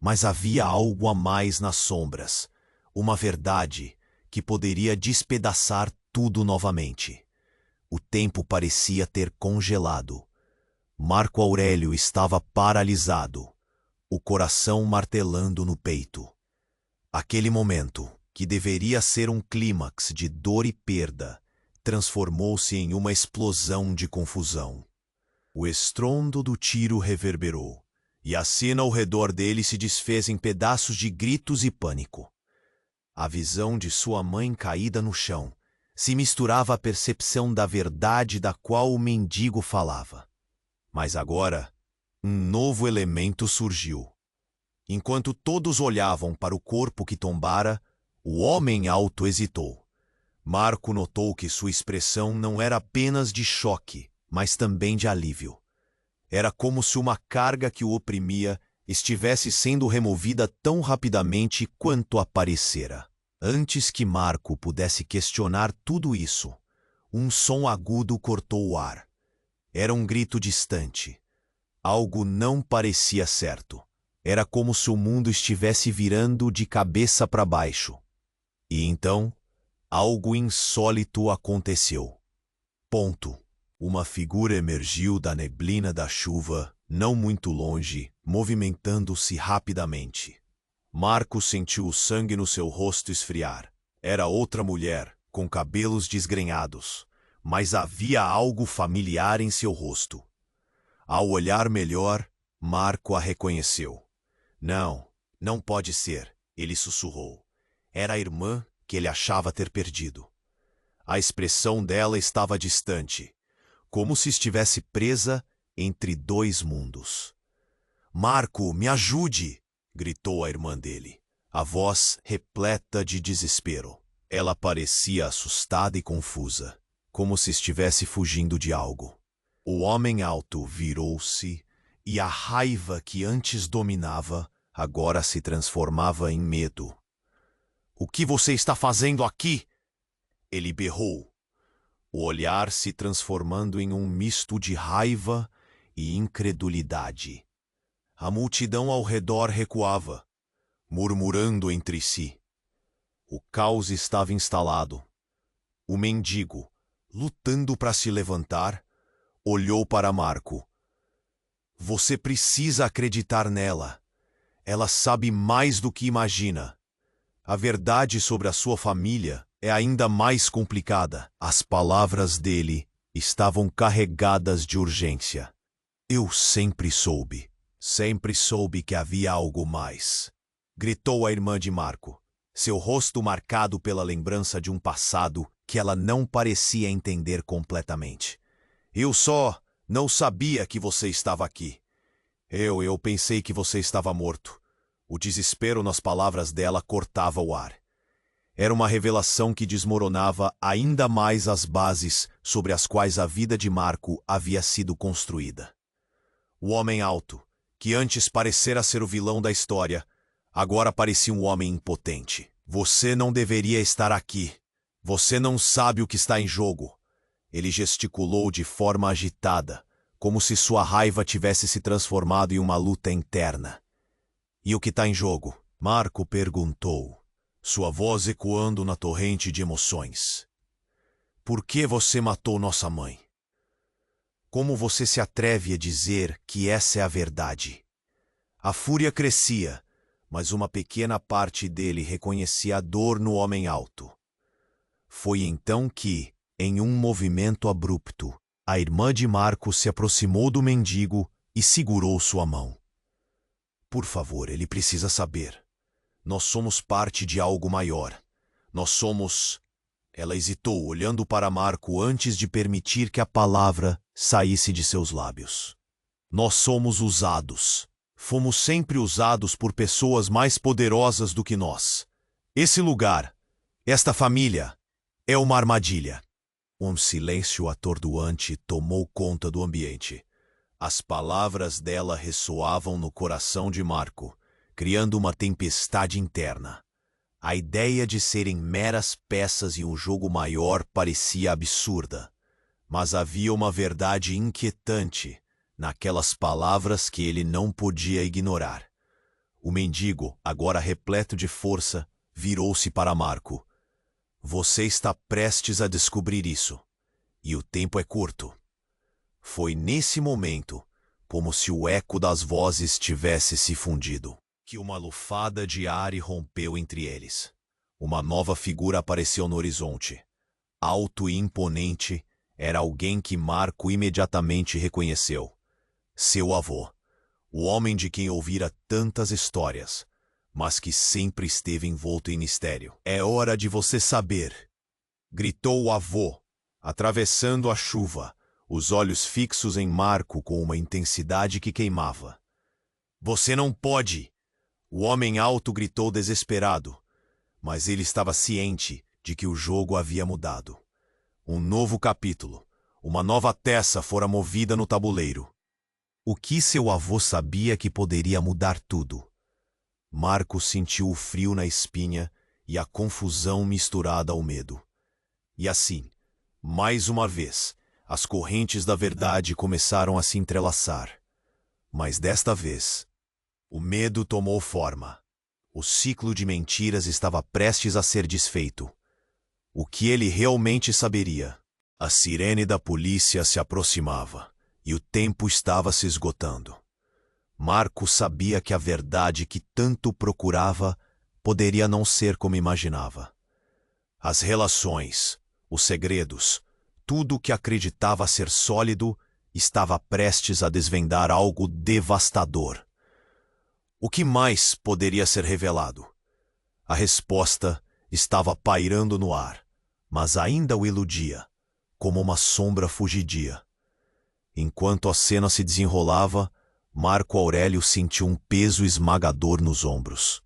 mas havia algo a mais nas sombras, uma verdade que poderia despedaçar tudo novamente. O tempo parecia ter congelado. Marco Aurélio estava paralisado, o coração martelando no peito. Aquele momento, que deveria ser um clímax de dor e perda, transformou-se em uma explosão de confusão. O estrondo do tiro reverberou, e a cena ao redor dele se desfez em pedaços de gritos e pânico. A visão de sua mãe caída no chão se misturava à percepção da verdade da qual o mendigo falava. Mas agora, um novo elemento surgiu. Enquanto todos olhavam para o corpo que tombara, o homem alto hesitou. Marco notou que sua expressão não era apenas de choque, mas também de alívio. Era como se uma carga que o oprimia estivesse sendo removida tão rapidamente quanto aparecera. Antes que Marco pudesse questionar tudo isso, um som agudo cortou o ar. Era um grito distante. Algo não parecia certo. Era como se o mundo estivesse virando de cabeça para baixo. E então, algo insólito aconteceu. Ponto. Uma figura emergiu da neblina da chuva, não muito longe, movimentando-se rapidamente. Marco sentiu o sangue no seu rosto esfriar. Era outra mulher, com cabelos desgrenhados, mas havia algo familiar em seu rosto. Ao olhar melhor, Marco a reconheceu. Não, não pode ser, ele sussurrou. Era a irmã que ele achava ter perdido. A expressão dela estava distante, como se estivesse presa entre dois mundos. Marco, me ajude! Gritou a irmã dele, a voz repleta de desespero. Ela parecia assustada e confusa, como se estivesse fugindo de algo. O homem alto virou-se e a raiva que antes dominava agora se transformava em medo. O que você está fazendo aqui? Ele berrou, o olhar se transformando em um misto de raiva e incredulidade. A multidão ao redor recuava, murmurando entre si. O caos estava instalado. O mendigo, lutando para se levantar, olhou para Marco. Você precisa acreditar nela. Ela sabe mais do que imagina. A verdade sobre a sua família é ainda mais complicada. As palavras dele estavam carregadas de urgência. Eu sempre soube que havia algo mais. Gritou a irmã de Marco, seu rosto marcado pela lembrança de um passado que ela não parecia entender completamente. Eu só não sabia que você estava aqui. Eu pensei que você estava morto. O desespero nas palavras dela cortava o ar. Era uma revelação que desmoronava ainda mais as bases sobre as quais a vida de Marco havia sido construída. O homem alto, que antes parecera ser o vilão da história, agora parecia um homem impotente. Você não deveria estar aqui. Você não sabe o que está em jogo. Ele gesticulou de forma agitada, como se sua raiva tivesse se transformado em uma luta interna. E o que está em jogo? Marco perguntou, sua voz ecoando na torrente de emoções. Por que você matou nossa mãe? Como você se atreve a dizer que essa é a verdade? A fúria crescia, mas uma pequena parte dele reconhecia a dor no homem alto. Foi então que, em um movimento abrupto, a irmã de Marco se aproximou do mendigo e segurou sua mão. Por favor, ele precisa saber. Nós somos parte de algo maior. Nós somos... Ela hesitou, olhando para Marco antes de permitir que a palavra saísse de seus lábios. Nós somos usados. Fomos sempre usados por pessoas mais poderosas do que nós. Esse lugar, esta família, é uma armadilha. Um silêncio atordoante tomou conta do ambiente. As palavras dela ressoavam no coração de Marco, criando uma tempestade interna. A ideia de serem meras peças em um jogo maior parecia absurda, mas havia uma verdade inquietante naquelas palavras que ele não podia ignorar. O mendigo, agora repleto de força, virou-se para Marco. Você está prestes a descobrir isso, e o tempo é curto. Foi nesse momento, como se o eco das vozes tivesse se fundido, que uma lufada de ar rompeu entre eles. Uma nova figura apareceu no horizonte. Alto e imponente, era alguém que Marco imediatamente reconheceu. Seu avô, o homem de quem ouvira tantas histórias, mas que sempre esteve envolto em mistério. É hora de você saber, gritou o avô, atravessando a chuva, os olhos fixos em Marco com uma intensidade que queimava. Você não pode! O homem alto gritou desesperado, mas ele estava ciente de que o jogo havia mudado. Um novo capítulo, uma nova peça fora movida no tabuleiro. O que seu avô sabia que poderia mudar tudo? Marco sentiu o frio na espinha e a confusão misturada ao medo. E assim, mais uma vez, as correntes da verdade começaram a se entrelaçar. Mas desta vez, o medo tomou forma. O ciclo de mentiras estava prestes a ser desfeito. O que ele realmente saberia? A sirene da polícia se aproximava, e o tempo estava se esgotando. Marco sabia que a verdade que tanto procurava poderia não ser como imaginava. As relações, os segredos, tudo o que acreditava ser sólido estava prestes a desvendar algo devastador. O que mais poderia ser revelado? A resposta estava pairando no ar, mas ainda o iludia, como uma sombra fugidia. Enquanto a cena se desenrolava, Marco Aurélio sentiu um peso esmagador nos ombros.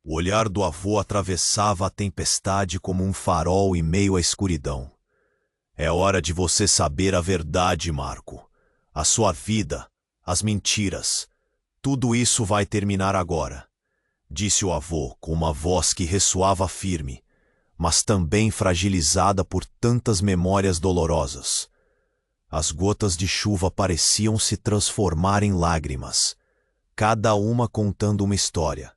O olhar do avô atravessava a tempestade como um farol em meio à escuridão. É hora de você saber a verdade, Marco. A sua vida, as mentiras, tudo isso vai terminar agora, disse o avô com uma voz que ressoava firme, mas também fragilizada por tantas memórias dolorosas. As gotas de chuva pareciam se transformar em lágrimas, cada uma contando uma história,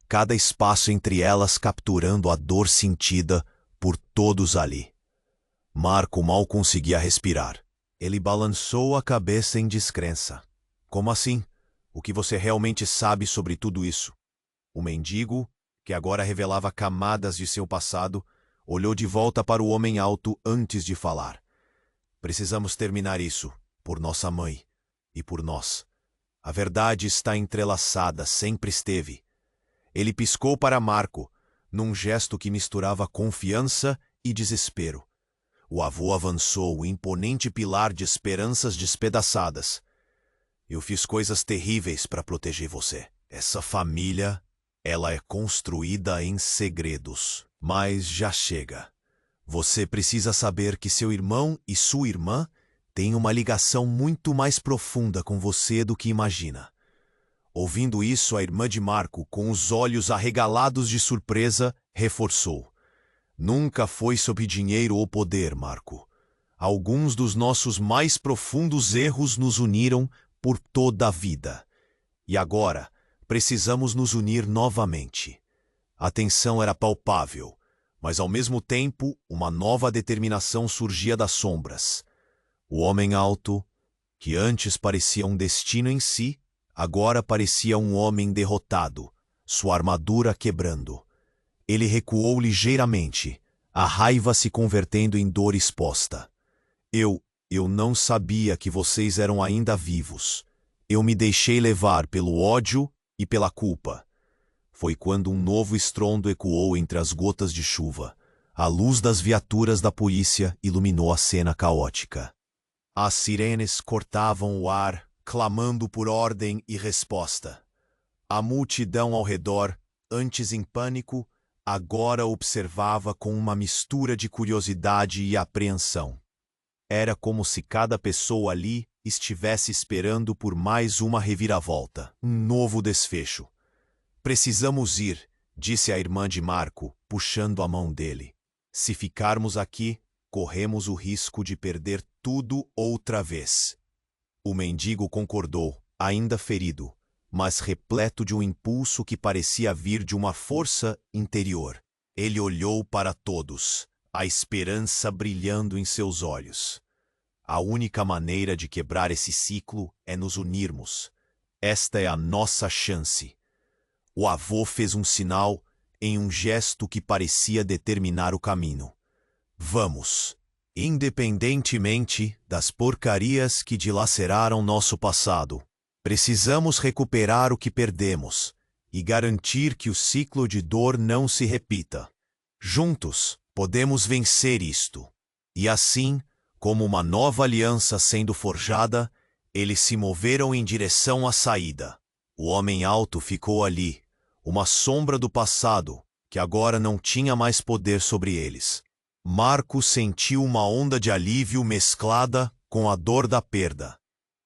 cada espaço entre elas capturando a dor sentida por todos ali. Marco mal conseguia respirar. Ele balançou a cabeça em descrença. Como assim? O que você realmente sabe sobre tudo isso? O mendigo, que agora revelava camadas de seu passado, olhou de volta para o homem alto antes de falar. Precisamos terminar isso, por nossa mãe e por nós. A verdade está entrelaçada, sempre esteve. Ele piscou para Marco, num gesto que misturava confiança e desespero. O avô avançou, o imponente pilar de esperanças despedaçadas. Eu fiz coisas terríveis para proteger você. Essa família, ela é construída em segredos. Mas já chega. Você precisa saber que seu irmão e sua irmã têm uma ligação muito mais profunda com você do que imagina. Ouvindo isso, a irmã de Marco, com os olhos arregalados de surpresa, reforçou. Nunca foi sobre dinheiro ou poder, Marco. Alguns dos nossos mais profundos erros nos uniram por toda a vida. E agora, precisamos nos unir novamente. A tensão era palpável, mas ao mesmo tempo, uma nova determinação surgia das sombras. O homem alto, que antes parecia um destino em si, agora parecia um homem derrotado, sua armadura quebrando. Ele recuou ligeiramente, a raiva se convertendo em dor exposta. Eu não sabia que vocês eram ainda vivos. Eu me deixei levar pelo ódio e pela culpa. Foi quando um novo estrondo ecoou entre as gotas de chuva. A luz das viaturas da polícia iluminou a cena caótica. As sirenes cortavam o ar, clamando por ordem e resposta. A multidão ao redor, antes em pânico, agora observava com uma mistura de curiosidade e apreensão. Era como se cada pessoa ali estivesse esperando por mais uma reviravolta, um novo desfecho. Precisamos ir, disse a irmã de Marco, puxando a mão dele. Se ficarmos aqui, corremos o risco de perder tudo outra vez. O mendigo concordou, ainda ferido, mas repleto de um impulso que parecia vir de uma força interior. Ele olhou para todos, a esperança brilhando em seus olhos. A única maneira de quebrar esse ciclo é nos unirmos. Esta é a nossa chance. O avô fez um sinal em um gesto que parecia determinar o caminho. Vamos, independentemente das porcarias que dilaceraram nosso passado. Precisamos recuperar o que perdemos e garantir que o ciclo de dor não se repita. Juntos, podemos vencer isto. E assim, como uma nova aliança sendo forjada, eles se moveram em direção à saída. O homem alto ficou ali, uma sombra do passado, que agora não tinha mais poder sobre eles. Marco sentiu uma onda de alívio mesclada com a dor da perda.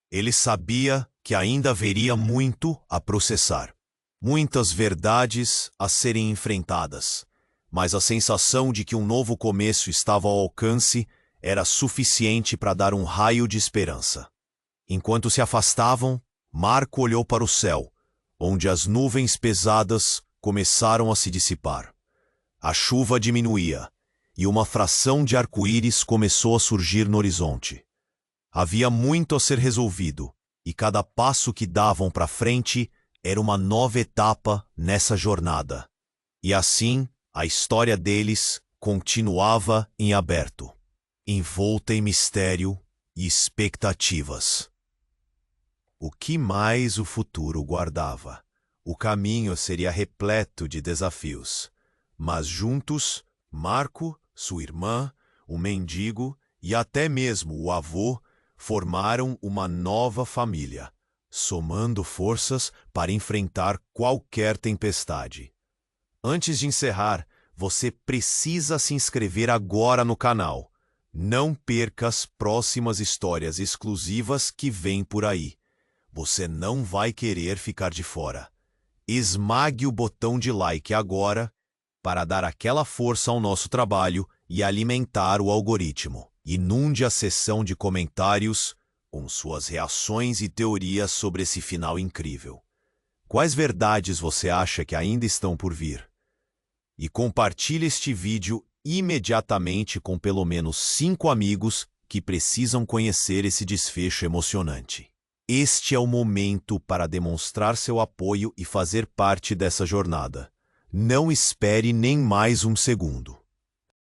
Ele sabia que ainda haveria muito a processar. Muitas verdades a serem enfrentadas, mas a sensação de que um novo começo estava ao alcance era suficiente para dar um raio de esperança. Enquanto se afastavam, Marco olhou para o céu, onde as nuvens pesadas começaram a se dissipar. A chuva diminuía, e uma fração de arco-íris começou a surgir no horizonte. Havia muito a ser resolvido, e cada passo que davam para frente era uma nova etapa nessa jornada. E assim, a história deles continuava em aberto, envolta em mistério e expectativas. O que mais o futuro guardava? O caminho seria repleto de desafios, mas juntos, Marco, sua irmã, o mendigo e até mesmo o avô formaram uma nova família, somando forças para enfrentar qualquer tempestade. Antes de encerrar, você precisa se inscrever agora no canal. Não perca as próximas histórias exclusivas que vêm por aí. Você não vai querer ficar de fora. Esmague o botão de like agora para dar aquela força ao nosso trabalho e alimentar o algoritmo. Inunde a seção de comentários com suas reações e teorias sobre esse final incrível. Quais verdades você acha que ainda estão por vir? E compartilhe este vídeo imediatamente com pelo menos 5 amigos que precisam conhecer esse desfecho emocionante. Este é o momento para demonstrar seu apoio e fazer parte dessa jornada. Não espere nem mais um segundo.